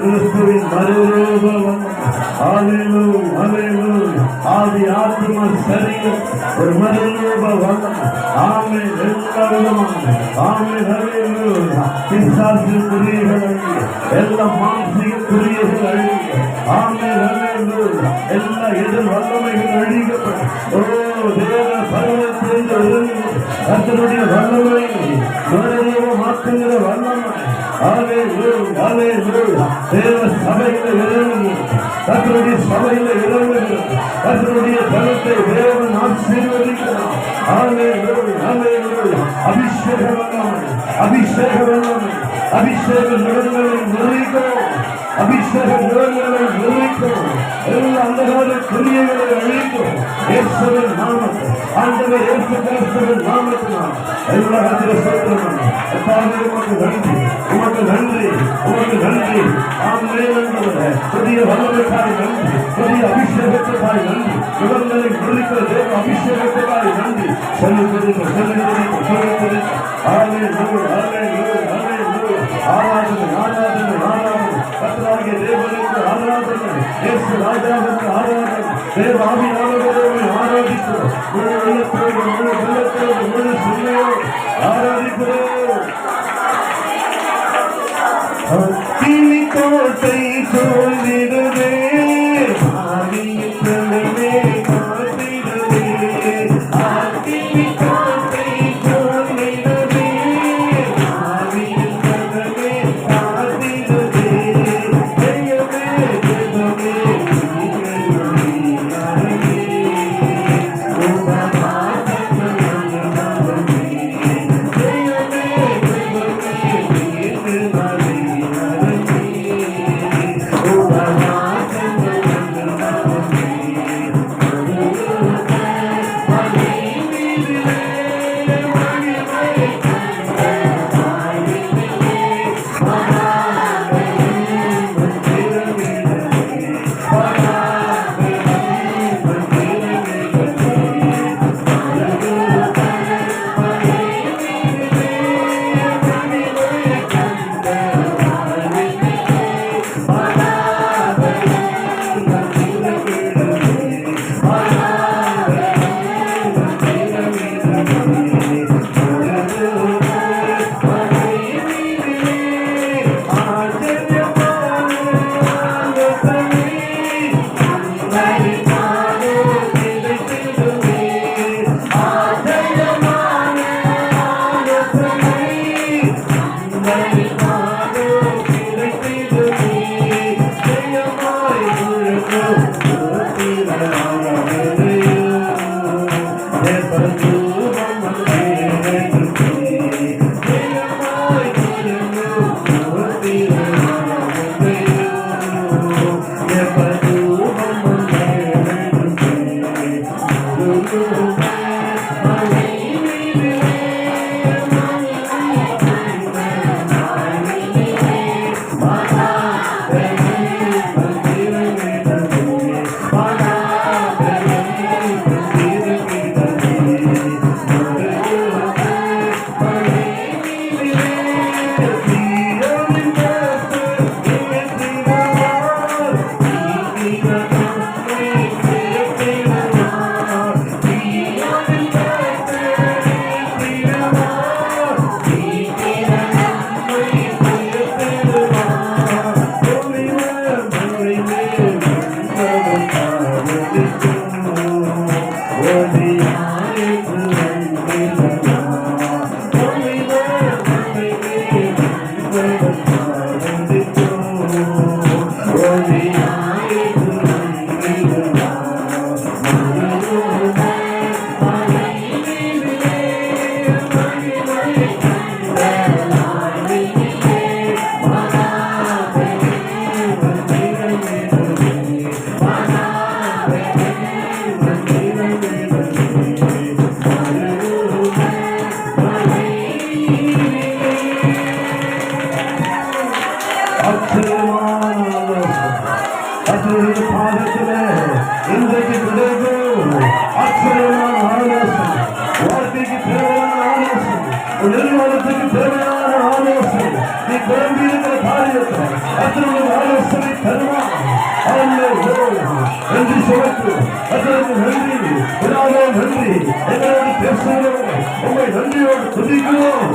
கிறிஸ்துவின் மறுரூபம். ஹல்லேலூயா, ஹல்லேலூயா. ஆதி ஆத்மா சரீரம் ஒரு மறுரூப வண்ணம். ஆமென். எல்லா விதமான ஆமென். ஹல்லேலூயா. பிசாசு கிரியைகள் அழிய, எல்லா மாம்சீக கிரியைகள் அழிய. ஆமென். ஹல்லேலூயா. எல்லா எதிர் வல்லமைகள் அழிக்கப்படும். ஓ தேவ பர்வதத்திலிருந்து இறங்கி கர்த்தருடைய வல்லமை மறுரூபமாக்குகிற வல்லமை. ஹல்லேலூயா, ஹல்லேலூயா. தேவ சபையில இறங்கி கர்த்தருடைய சபையில இறங்குகிற கர்த்தருடைய பலத்தை தேவன் ஆசீர்வதிக்கிறார். ஹல்லேலூயா, ஹல்லேலூயா. அபிஷேக வல்லமை, அபிஷேக வல்லமை, அபிஷேக நிறங்களை நிறைக்கும், அபிஷேக நிறங்களை நிறைக்கும். எல்லா அந்தகார கிரியைகளை அழிக்கும். இயேசுவின் நாமத்தில், ஆண்டவர் இயேசு கிறிஸ்துவின் நாமத்தினால் எல்லா சோத்திரம். உமக்கு நன்றி, உமக்கு நன்றி, உமக்கு நன்றி. ஆமென். புதிய வல்லமைக்காய் நன்றி, புதிய அபிஷேகத்துக்காய் நன்றி, இவர்களை குறிக்கிற தேவ அபிஷேகத்துக்காய் நன்றி. சொல்லுகிறீர்கள், சொல்லுகிறீர்கள், சொல்லுகிறீர்கள். ஹல்லேலூயா, ஹல்லேலூயா, ஹல்லேலூயா. ஆராதனை, ஆராதனை, ஆராதனை. கர்த்தராகிய தேவனுக்கு ஆராதனை, இயேசு ராஜாவுக்கு ஆராதனை. தேவ ஆவியானவரை ஆராதிக்கிறோம். முழு உள்ளத்தோடு, முழு வெள்ளத்தோடு, முழு சிந்தையோடு ஆராதிக்கிறோம். கோட்டை சொல்லிடுவே, ஆவியின் பிரமே காத்திடுவே. ஆத்தினி கோட்டை சொல்லிடுவே, ஆவியின் பிரமே காத்திடுவே. ஜெயமே ஜெயமே நிர்வாகத்துக்கு தேவையான ஆலோசனை நீ குழம்பியிருக்கிற காரியத்தை தருவார். அல்லேலூயா. நன்றி சொல்லுங்கள். அதற்கு நன்றி. பிதாவே நன்றி. எங்களோடு பேசுகிறோம். உங்களை நன்றியோடு துதிக்கிறோம்.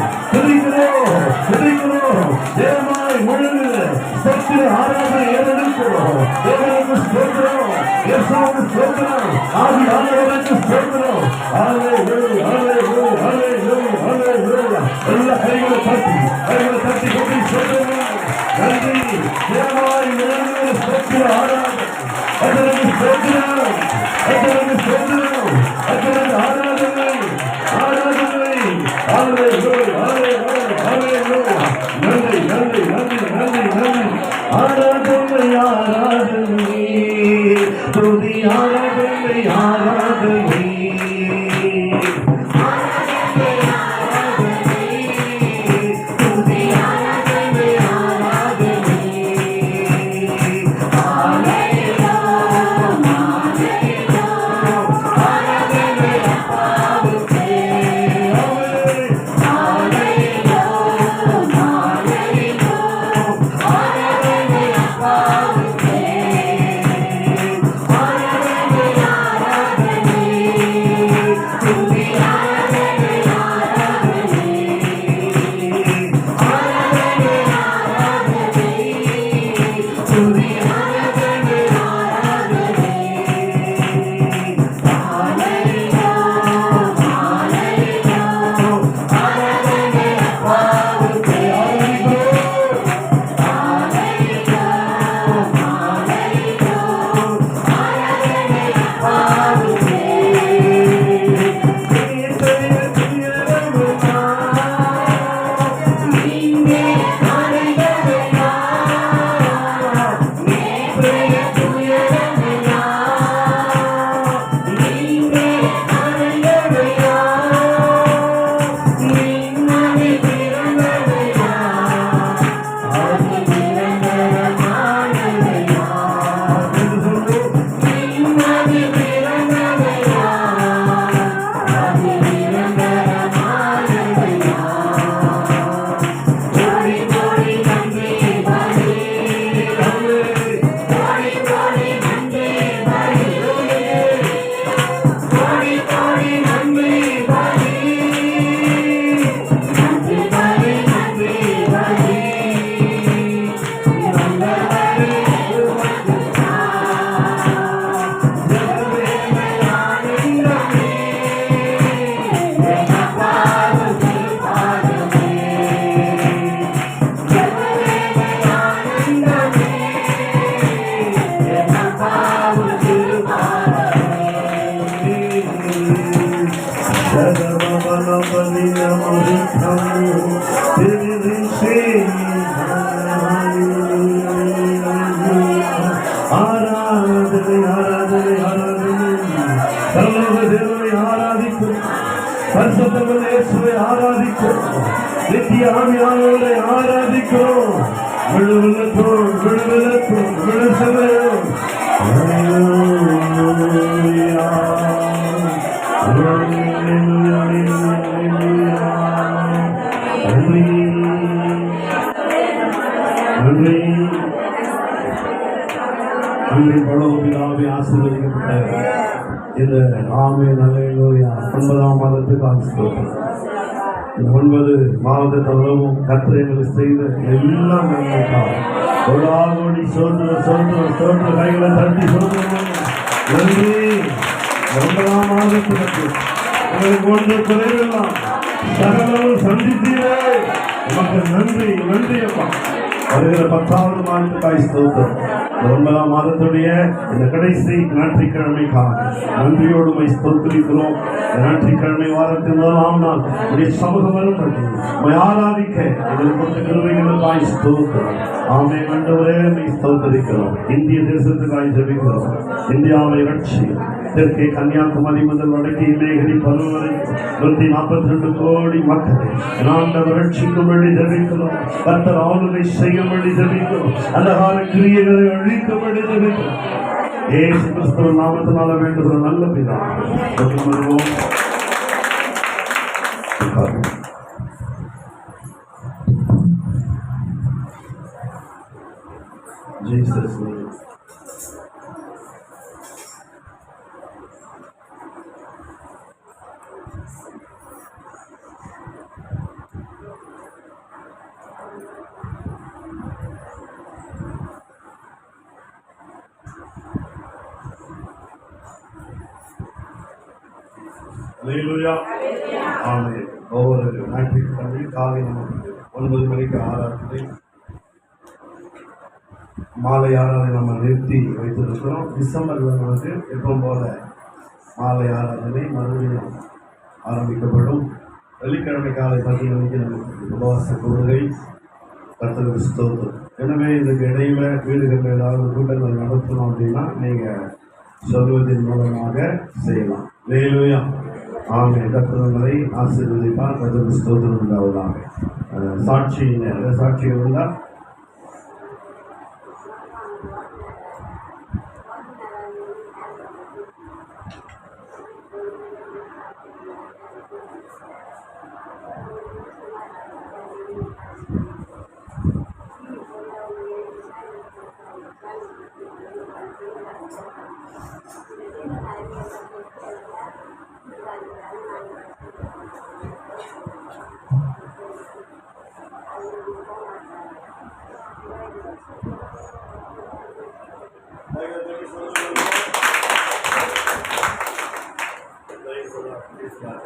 தேவனாய் முழங்கு சத்திர ஆராதனை ஏறெடுக்கிறோம். தேவனுக்கு ஸ்தோத்திரம். இயேசுவுக்கு ஸ்தோத்திரம். ஆதி ஆண்டவருக்கு ஸ்தோத்திரம். அல்லேலூயா. எல்லா கைகளை தட்டி கொண்டு சொல்லுங்கள். நன்றி. தேவனாய் முழங்கு சத்திர ஆராதனை அதற்கு ஸ்தோத்திரம். ஆராதனை. ஆராதனை துதி ஆராதனை ஆராதிக்கிறோம். ஆசீர்வதிக்கப்பட்ட இந்த ஆமென் அல்லேலூயா 9ஆம் மாதத்துக்கு ஸ்தோத்திரம். 9 மாதத்தளவும் கர்த்தர் எங்களுக்கு செய்த எல்லாம் நன்மைக்காக கோடாகோடி சோதர கைகளை தட்டி சொல்லுவோம். நன்றி. 9ஆம் மாதத்துக்கு உங்களுக்கு ஒன்று குறைவெல்லாம் சகலமும் சந்தித்தீரே. நமக்கு நன்றி அப்பா. வருகிற 10ஆவது மாதத்துக்காய் ஸ்தோத்திரம். 9ஆம் மாதத்துடைய இந்த கடைசி ஞாயிற்றுக்கிழமைக்காக நன்றியோடு ஸ்தோத்திரிக்கிறோம். ஞாயிற்றுக்கிழமை வாரத்தின் 1ஆம் நாள் உடைய சமூகம் வரும்படி ஆராதிக்க எங்களுக்கு கொடுத்த கிருபைகளுக்காய் ஸ்தோத்திரம். ஆமென் ஆண்டவரே, ஸ்தோத்திரிக்கிறோம். இந்திய தேசத்துக்காய் ஜெபிக்கிறோம். இந்தியாவை ரட்சி. தெற்கே கன்னியாகுமரி முதல் வடக்கே மேகரி பருவரை 142 கோடி மக்களை ஆண்டவர் ரட்சிக்கும்படி ஜெபிக்கிறோம். கர்த்தர் ஆளுகை செய்யும்படி ஜெபிக்கிறோம். அந்தகார கிரியைகளை அழிக்கும்படி ஜெபிக்கிறோம். இயேசு கிறிஸ்துவ நாமத்தினால வேண்டுகிற நல்ல பிதாவே. Jesus' name. Hallelujah. Amen. ஒவ்வொரு ஞாயிற்றுக்கிழமை காலை நமக்கு 9 மணிக்கு ஆராதனை, மாலை ஆராதனை நம்ம நிறுத்தி வைத்திருக்கிறோம். டிசம்பர்ல நமக்கு எப்பவும் போல மாலை ஆராதனை மறுபடியும் ஆரம்பிக்கப்படும். வெள்ளிக்கிழமை காலை 10 மணிக்கு நமக்கு உபவாச கொள்கை, கர்த்தருக்கு ஸ்தோத்திரம். எனவே இதுக்கு இடையில வீடுகளில் ஏதாவது கூட்டங்கள் நடத்தணும் அப்படின்னா நீங்கள் சொல்வதன் மூலமாக செய்யலாம். ஹல்லேலூயா. ஆமென். கர்த்தரை ஆசீர்வதிப்பார். கர்த்தருக்கு ஸ்தோத்திரம் உண்டாவதாக. சாட்சிகள் உண்டா?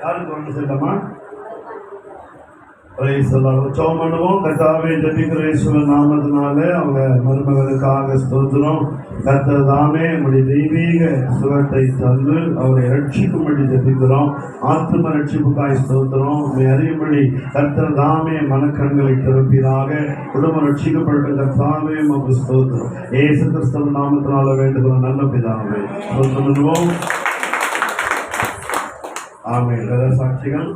யாருக்கு ஒன்று செல்லமா? உற்சவம் பண்ணுவோம். கர்த்தாவே, ஜெபிக்கிற இயேசுவின் நாமத்தினாலே அவங்க மருமகளுக்காக ஸ்தோத்திரம். கர்த்தர் தாமே நம்முடைய தெய்வீக சுகத்தை தந்து அவரை ரட்சிக்கும்படி ஜெபிக்கிறோம். ஆத்ம ரட்சிப்புக்காய் ஸ்தோத்திரம். உண்மை அறியும்படி கர்த்தர் தாமே மனக்கண்களை திறப்பீராக. குடும்பம் ரட்சிக்கப்பட்ட கர்த்தாவே உமக்கு ஸ்தோத்திரம். இயேசு கிறிஸ்துவின் நாமத்தினால வேண்டுகிறோம் நல்ல பிதாவே. ஸ்தோத்திரம் பண்ணுவோம். ஆமென். வேற சாட்சிகள்?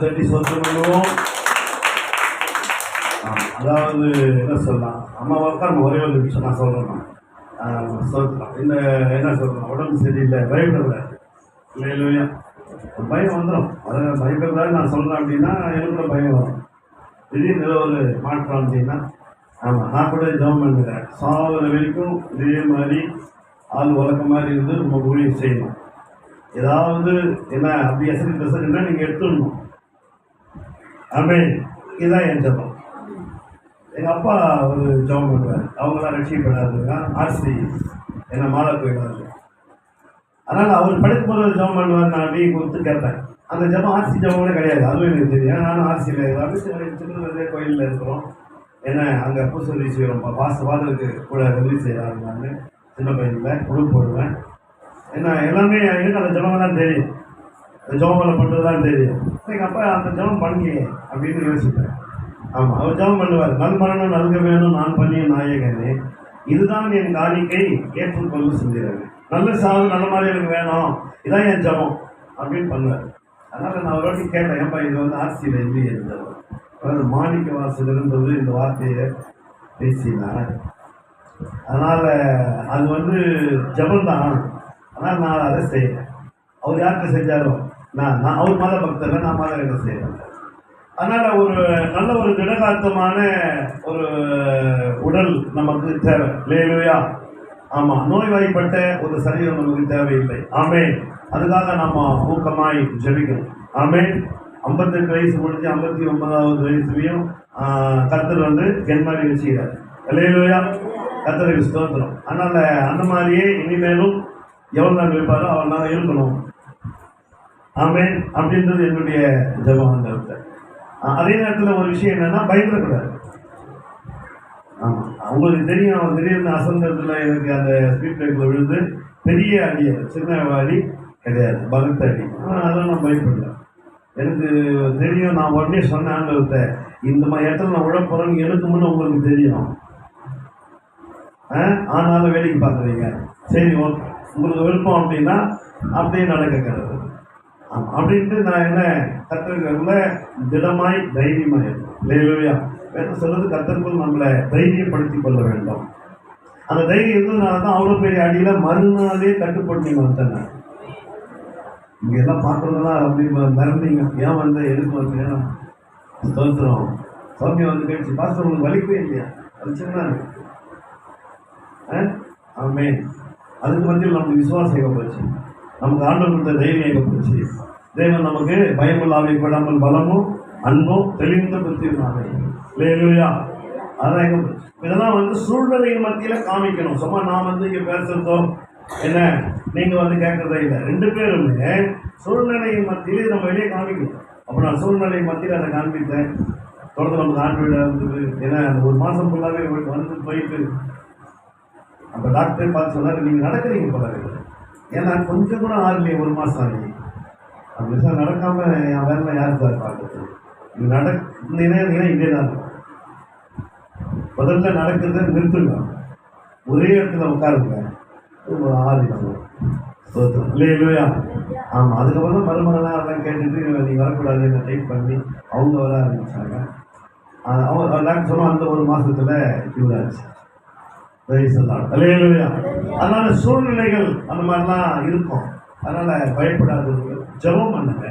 தட்டி சொந்தம் பண்ணுவோம். அதாவது என்ன சொல்லலாம், அம்மா உட்கார் ஒரே ஒரு நிமிஷம் நான் சொல்றேன். சொல்லலாம் இந்த என்ன சொல்றேன், உடம்பு சரியில்லை, பயப்படல இல்லையா? பயம் வந்துடும். அதை பயப்படுறதா நான் சொல்றேன் அப்படின்னா எனக்கு பயம் வரும். திடீர்னு ஒரு மாற்றம் அப்படின்னா ஆமாம், நான் கூட ஜெபம் பண்ணுறேன். சாவர வரைக்கும் இதே மாதிரி ஆள் உலக மாதிரி இருந்து நம்ம ஊழியம் செய்யணும். ஏதாவது என்ன அப்படி பெசன்னா நீங்கள் எடுத்துடணும். ஆமென். இதுதான் என் ஜெபம். எங்கள் அப்பா ஒரு ஜெபம் பண்ணுவார். அவங்களாம் ரட்சிக்கப்படாதுங்க. ஆர்சி என்ன மாலை போயிடாது. அதனால் அவர் படிக்கும்போது ஒரு ஜெபம் பண்ணுவார். நான் அப்படியே கொடுத்து கேட்பேன். அந்த ஜெபம் ஆர்சி ஜெபம் கூட கிடையாது. அதுவும் எனக்கு தெரியும். நானும் ஆர்சியில் ஏதாவது சின்னதே கோயிலில் இருக்கிறோம். ஏன்னா அங்கே பூசை உதவி செய்கிறோம். பாதருக்கு கூட உதவி செய்கிறாங்க. நான் சின்ன பையனில் உடுப்பு போடுவேன். ஏன்னா எல்லாமே எனக்கு அந்த ஜெபம் தான் தெரியும். அந்த ஜெபம் பண்ணுறது தான் தெரியும். எங்கள் அப்பா அந்த ஜெபம் பண்ணி அப்படின்னு யோசிப்பேன். ஆமாம், அவர் ஜெபம் பண்ணுவார். நல்மரணம் நல்க வேணும் நான் பண்ணிய நாயகனே, இதுதான் என் காணிக்கை ஏற்றுக்கொள்ள சொல்கிறாரு. நல்ல சாவு நல்ல மாதிரி எனக்கு வேணும், இதான் என் ஜெபம் அப்படின்னு பண்ணுவார். அதனால் நான் ஒரு வாட்டி கேட்டேன், ஏன்பா இது வந்து ஆர்சியில் இல்லையே இருந்தவர். அதாவது மாணிக்க வாசல் இருந்தது இந்த வார்த்தையை பேசினார். அதனால் அது வந்து ஜெபம்தான். ஆனால் நான் அதை செய்யறேன். அவர் யார்கிட்ட செஞ்சாரோ நான் அவர் மத பக்தர்கள், நான் மத என்ன செய்கிறேன். அதனால் ஒரு நல்ல ஒரு திடகாத்தமான ஒரு உடல் நமக்கு தேவை. ஹல்லேலூயா. ஆமாம், நோய்வாய்ப்பட்ட ஒரு சரீரம் நமக்கு தேவையில்லை. ஆமென். அதுக்காக நம்ம ஊக்கமாய் ஜெபிக்கணும். ஆமென். 58 வயசு முடிஞ்சு 59வது வயசுலையும் கர்த்தர் வந்து கென்மாரி வச்சுக்கிறார். ஹல்லேலூயா. கர்த்தருக்கு ஸ்தோத்திரம். அதனால் அந்த மாதிரியே இனிமேலும் எவ்வளோ நாள் வைப்பாரோ அவ்வளோ நாள் இருக்கணும். ஆமென். அப்படின்றது என்னுடைய ஜெபம். அந்த அதே நேரத்தில் ஒரு விஷயம் என்னன்னா, பயப்படக்கூடாது. ஆமாம், அவங்களுக்கு தெரியும். அவன் திடீர்னு அசந்தத்தில் எனக்கு அந்த ஸ்பீட் பிரேக்கில் விழுந்து பெரிய அடி, சின்ன அடி கிடையாது, பலத்த அடி. அதெல்லாம் நான் பயப்படல. எனக்கு தெரியும். நான் உடனே சொன்ன ஆண்டவர்கிட்ட, இந்த மாதிரி இடத்துல நான் உழப்போறேன்னு எனக்கு முன்னே உங்களுக்கு தெரியும். ஆனாலும் வேலைக்கு பார்க்குறீங்க, சரி ஓகே, உங்களுக்கு விருப்பம் அப்படின்னா அப்படியே நடக்கிறது அப்படின்ட்டு நான் என்ன கத்திரிக்கல திடமாய் தைரியமாக இருக்கும். இல்லையா வேறு சொல்றது, கத்தருக்குள் நம்மளை தைரியப்படுத்தி கொள்ள வேண்டும். அந்த தைரியம் இருந்ததுனால தான் அவ்வளோ பெரிய அடியில் மறுநாளே கட்டுப்பட்டு வந்தேன். இங்கே எல்லாம் பார்க்குறதெல்லாம் அப்படி மறந்தீங்க. ஏன் வந்து எதுக்கு வந்து தோற்றுறோம் சௌமியம் வந்து கேட்டு பாஸ்டர் உங்களுக்கு வலிக்கவே இல்லையா? வலிச்சுன்னா ஆமே. அதுக்கு மத்தியில் நமக்கு விசுவாசம் எங்கே போச்சு, நமக்கு ஆண்டவர் கொடுத்த தைரியம் எங்கே போச்சு. தேவன் நமக்கு பயமில்லாமை படாமல் பலமும் அன்பும் தெளிந்த புத்தியுமாக. இல்லையா? அதான் எங்கே போச்சு. இதெல்லாம் வந்து சூழ்நிலையின் மத்தியில் காமிக்கணும். சும்மா நான் வந்து இங்கே பேசுறதோ என்ன நீங்கள் வந்து கேட்கறதே இல்லை. ரெண்டு பேருமே சூழ்நிலையின் மத்தியில் நம்ம வெளியே காமிக்கணும். அப்போ நான் சூழ்நிலை மத்தியில் அதை காண்பித்தேன். தொடர்ந்து நமக்கு ஆண்டு விட இருந்தது. ஏன்னா அந்த ஒரு மாதம் ஃபுல்லாகவே வந்து போயிட்டு அப்போ டாக்டர் பார்த்து சொன்னார், நீங்கள் நடக்கிறீங்க போல இருக்குது. ஏன்னா கொஞ்சம் கூட ஆகலையே, ஒரு மாதம் ஆகி. அப்படி சார் நடக்காமல் என் வேலை யார் சார் பார்க்குறது? நீங்கள் நடந்தீங்கன்னா இதே தான் இருக்கும். முதல்ல நடக்கிறத நிறுத்துங்க, ஒரே இடத்துல உட்காருங்க, ஒரு 6 நிமிஷம் இல்லையா? ஆமாம். அதுக்கப்புறம் தான் மருமகனாக அதெல்லாம் கேட்டுட்டு நீங்கள் வரக்கூடாது என்ன டைப் பண்ணி அவங்க வர ஆரம்பித்தாங்க. அவங்க டாக்டர் சொன்னால் அந்த ஒரு மாதத்தில் க்யூர் ஆச்சு. அதனால சூழ்நிலைகள் அந்த மாதிரிலாம் இருக்கும். அதனால பயப்படாதவங்க ஜெபம் பண்ணுங்க,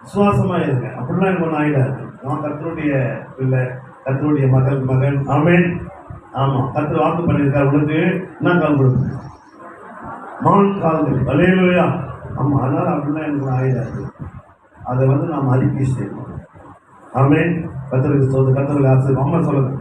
விசுவாசமா இருங்க. அப்படிலாம் எனக்கு ஒன்றும் ஆகிடாது. நான் கர்த்தருடைய பிள்ளை, கர்த்தருடைய மகன். ஆமென். ஆமாம், கர்த்தர் வாக்கு பண்ணியிருக்காரு, உனக்கு என்ன கால் கொடுத்து மான் கால்கள். அல்லேலூயா. ஆமாம். அதனால அப்படிலாம் எனக்கு ஆகிடாது. அதை வந்து நாம் அறிக்கை செய்யணும். ஆமென். கர்த்தருக்கு சொல்லுது, கர்த்தருக்கு ஆசை. அம்மா சொல்லுங்க.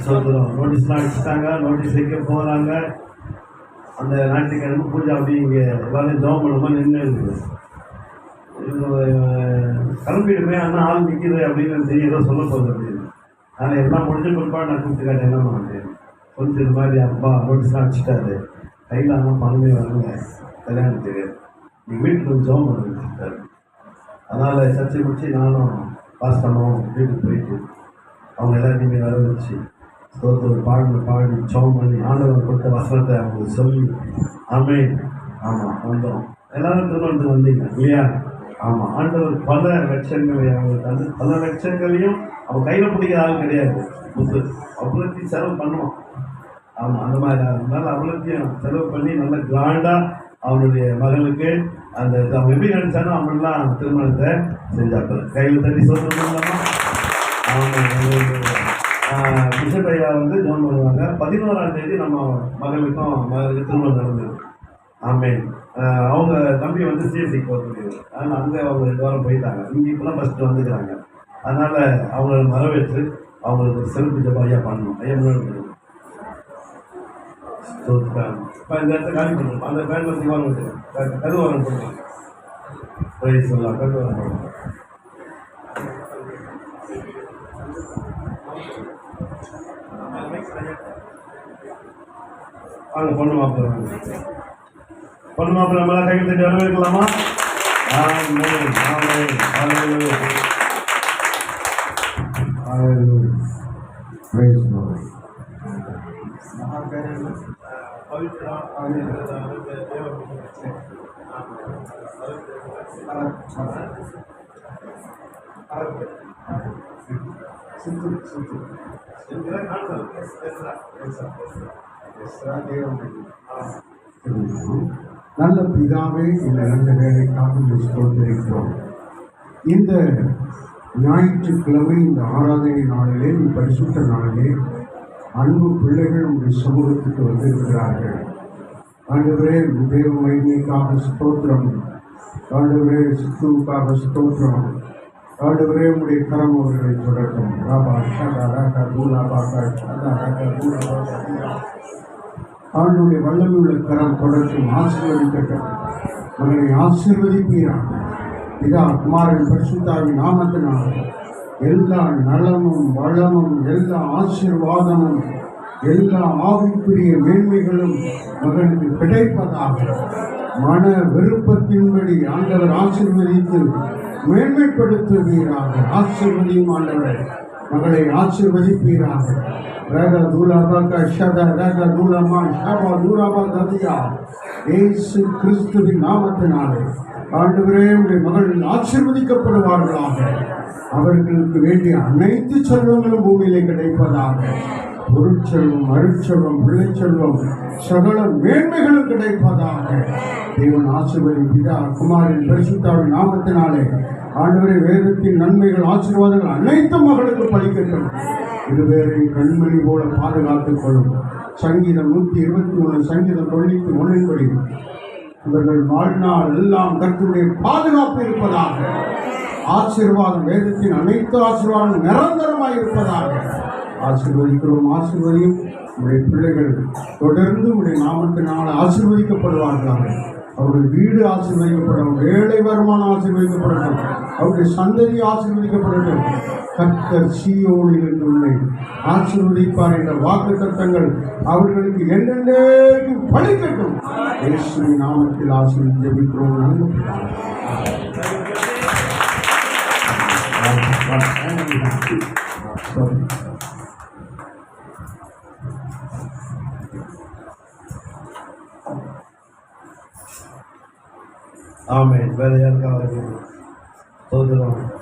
சொல்றோம். நோட்டீஸ்லாம் அடிச்சுட்டாங்க, நோட்டீஸ் வைக்க போகிறாங்க. அந்த ஞாயிற்றுக்கிழமை பூஜை அப்படி இங்கே எல்லாரும் ஜெபம் பண்ணுமா நின்று இருக்குது. கிளம்பிடுமே ஆனால் ஆள் நிற்கிது அப்படின்னு தெரியதோ சொல்ல போகுது அப்படின்னு. ஆனால் எல்லாம் முடிஞ்ச பிற்பாடு நான் கூப்பிட்டு காட்ட என்ன மாட்டேன் கொஞ்சம் இது மாதிரி அப்பா நோட்டீஸ்லாம் அடிச்சுட்டாரு, கையில் ஆனால் பணமே வரல கல்யாணத்துக்கு, நீங்கள் வீட்டுக்கு வந்து ஜெபம் பண்ண வச்சுட்டாரு. அதனால் சர்ச்சை முடிச்சு நானும் பாஸ் பண்ணோம் வீட்டுக்கு போயிட்டு அவங்க எல்லாத்தையுமே வர வச்சு ஸ்தோத்திரம் பாடி ஜெபம் பண்ணி ஆண்டவர் கொடுத்த வசனத்தை அவங்களுக்கு சொல்லி ஆமென். ஆமாம், வந்தோம். எல்லாரும் திருமணத்துக்கு வந்தீங்க இல்லையா? ஆமாம். ஆண்டவர் பல லட்சங்களை அவங்களுக்கு வந்து பல லட்சங்களையும் அவன் கையில் பிடிக்கிற ஆள் கிடையாது. புது அவ்வளோத்தையும் செலவு பண்ணுவான். ஆமாம், அந்த மாதிரி அதனால அவ்வளோத்தையும் செலவு பண்ணி நல்ல கிராண்டாக அவனுடைய மகளுக்கு அந்த அவன் எப்படி நினைச்சானோ அவங்களாம் திருமணத்தை செஞ்சாப்ப கையில் தட்டி சொல்லுவாங்க. பிஷப் ஐயா வந்து ஜோன் பண்ணுவாங்க. 11ஆம் தேதி நம்ம மகளுக்கும் திருமணம் நடந்தது. ஆமென். அவங்க தம்பி வந்து சிஎஸ்சிக்கு போக முடியாது. அதனால் அங்கே அவங்க 2 வாரம் போயிட்டாங்க. இங்கே இப்போலாம் ஃபஸ்ட்டு வந்துக்கிறாங்க. அதனால் அவங்கள வரவேற்று அவங்களுக்கு ஒரு சிறப்பு ஜெபம் ஐயா பண்ணணும். ஐயா முன்னாடி இப்போ இந்த இடத்த காலி பண்ணுறோம். அந்த பேனில் திவாரம் விட்டு கருவாரம் போடுவாங்க. ப்ரைஸ் சொல்லலாம், கருவாரம் போடுவாங்க. வாங்க பொண்ணு மாப்பிள்ள, பொண்ணு மாப்பிள்ள நம்மளாம் கையில் தட்டி வரவேற்கலாமா? ஆமென். ஆமென். ஹalleluya. Hallelujah. Praise the Lord. Pavithra நல்ல பிதாவே, இந்த நல்ல வேலைக்காக ஸ்தோத்திரிக்கிறோம். இந்த ஞாயிற்றுக்கிழமை இந்த ஆராதனை நாளிலே, இந்த பரிசுத்த நாளிலே அன்பு பிள்ளைகள் உங்கள் சமூகத்துக்கு வந்திருக்கிறார்கள். ஆண்டவரே, தேவ மகிமைக்காக ஸ்தோத்திரம். ஆண்டவரே, சித்துவுக்காக ஸ்தோத்திரம். ஆண்டவரே, உடைய கரம் அவர்களை தொடரும். ராபா ஷடா ராகா தூலா பாகா ஷடா ராகா தூலா பாகா. ஆண்டுடைய வல்லமையுள்ள கரம் தொடர்ச்சும் ஆசீர்வதிக்கட்டும். மகனை ஆசீர்வதிப்பீராக. இதா குமாரன் பரிசுத்தாவின் நாமத்தினால் எல்லா நலமும் வளமும் எல்லா ஆசீர்வாதமும் எல்லா ஆவிக்குரிய மேன்மைகளும் மகனுக்கு கிடைப்பதாக. மன விருப்பத்தின்படி ஆண்டவர் ஆசீர்வதித்து மேன்மைப்படுத்துவீராக. ஆசீர்வதியும் ஆண்டவர் மகளை ஆசீர்வதிப்பீராக. ரக தூலாபாக ஷத ரக தூலமா ஷபா தூராபா கதியா. இயேசு கிறிஸ்துவின் நாமத்தினாலே ஆண்டவரே, உடைய மகள் ஆசீர்வதிக்கப்படுவார்களாக. அவர்களுக்கு வேண்டிய அனைத்து செல்வங்களும் பூமியிலே கிடைப்பதாக. பொருட்செல்வம், அருட்செல்வம், பிள்ளைச்செல்வம், சகல மேன்மைகளும் கிடைப்பதாக. தேவன் ஆசீர்வதி பிதா குமாரின் பரிசுத்தாவின் நாமத்தினாலே ஆண்டவரே, வேதத்தின் நன்மைகள் ஆசீர்வாதங்கள் அனைத்தும் மகளுக்கு பலிக்கட்டும். இருவேரையும் கண்மணி போல பாதுகாத்துக் கொள்ளும். சங்கீதம் 121, சங்கீதம் 91 படி இவர்கள் வாழ்நாள் எல்லாம் கர்த்தருடைய பாதுகாப்பு இருப்பதாக. ஆசீர்வாதம், வேதத்தின் அனைத்து ஆசீர்வாதம் நிரந்தரமாக இருப்பதாக. ஆசீர்வதிக்கிறோம். ஆசீர்வதியும் உடைய பிள்ளைகள் தொடர்ந்து உடைய நாமத்தினால் ஆசீர்வதிக்கப்படுவார்களாக. அவருடைய வீடு ஆசீர்வதிக்கப்படும், வேலை வருமானம் ஆசீர்வதிக்கப்படட்டும், அவருடைய சந்ததி ஆசீர்வதிக்கப்படட்டும். கர்த்தர் சீயோனிலிருந்து உன்னை ஆசீர்வதிப்பார் என்ற வாக்கு தத்தங்கள் அவர்களுக்கு என்னென்னைக்கும் பலிக்கட்டும். இயேசுவின் நாமத்தில் ஆசீர்வதி ஜெபிக்கிறோம். நன்மை. ஆமென். வேற யாருக்காவது சோதரம்